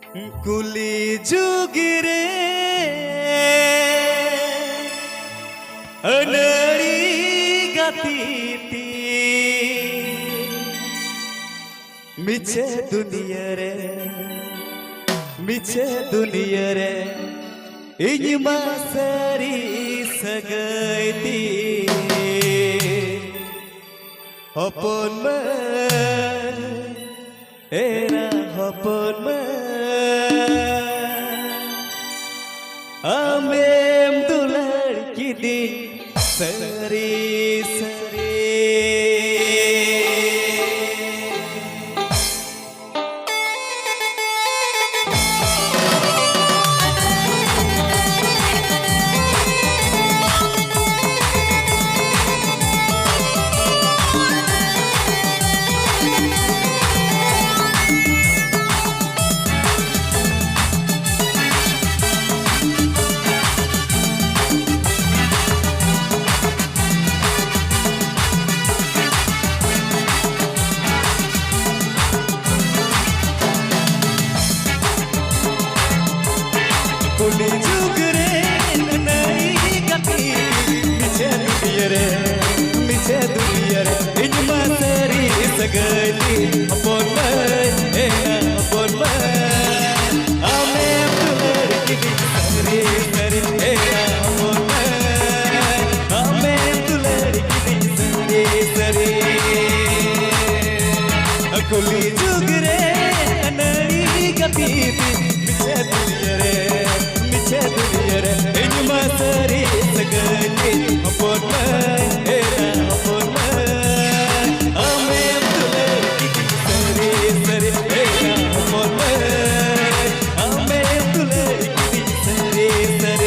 কুলি যুগিরে অনড়ি গতিতি মিছে দুনিয়ারে ইঞ্মা সারি সগাইতি হপন মান এরা হপন মান আমেম দুলার কি দি সরি সরি কুলি যুগরে নাই গতি মিছে দুনিয়ারে ইঞ্মা সারি সগাইতি আপন এ আপন আমে দুলার কি সরি সরি এ আপন আমে দুলার কি সরি সরি কুলি যুগরে নাই গতি মিছে দুনিয়ারে ইঞ্মা সারি সগাইতি আপন এরা আপন আমে দুলার কি সরি সরি এরা আপন আমে দুলার কি সরি সরি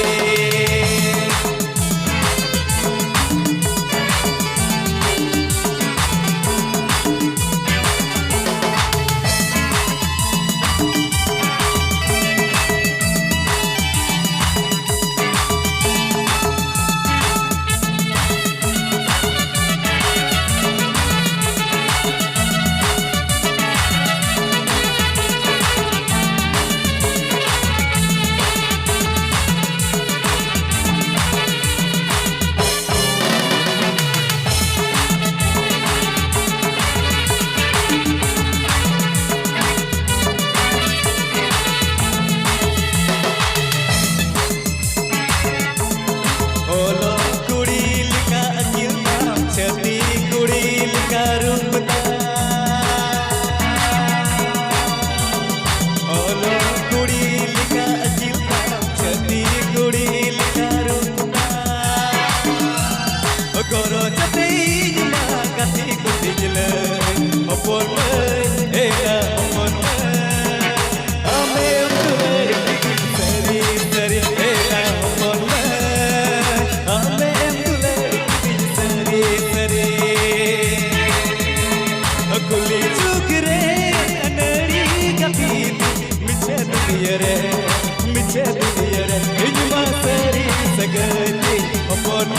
মিছে দুনিয়ারে ইঞ্মা সারি সগাইতি আপন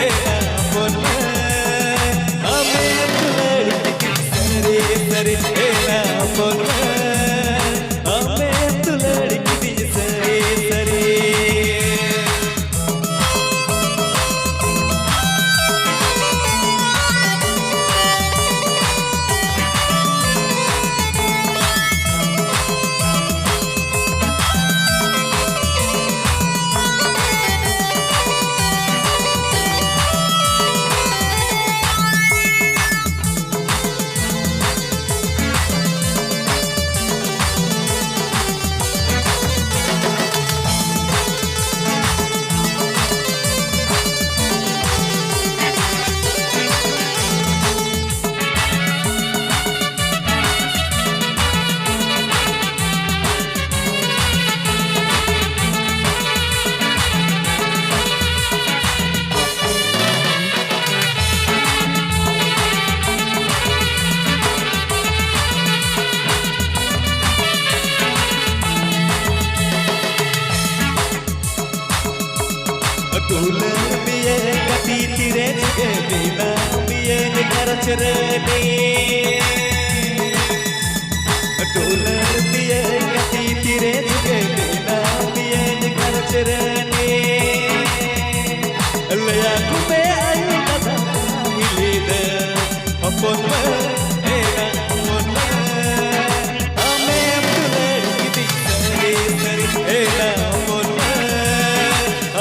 এরা আপন আমে দুলার কি সরি সরি এরা আপন আমে দুলার কি সরি সরি Dolar biaya चरने लया कुमे आयु कथा हिलीद अपन एना अपन आमे तुलर किती सरे सरे एना अपन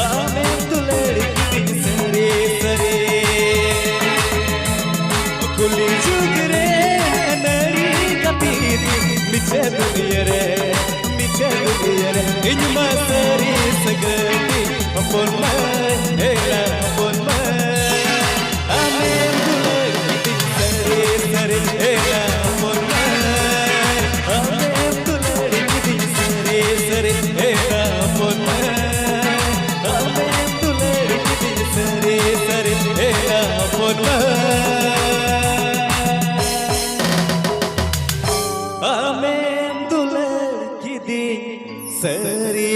आमे तुलर किती सरे सरे कुली जुगरे नरी कपीती मिचे दुनिया रे इन्मा सरी सगती अपन एला अपन आमे दुलर किती सरे सरे एला अपन आमे दुलर किती सरे सरे एला अपन आमे दुलर किती सरे सरे एला अपन आमे दुलर किती सरे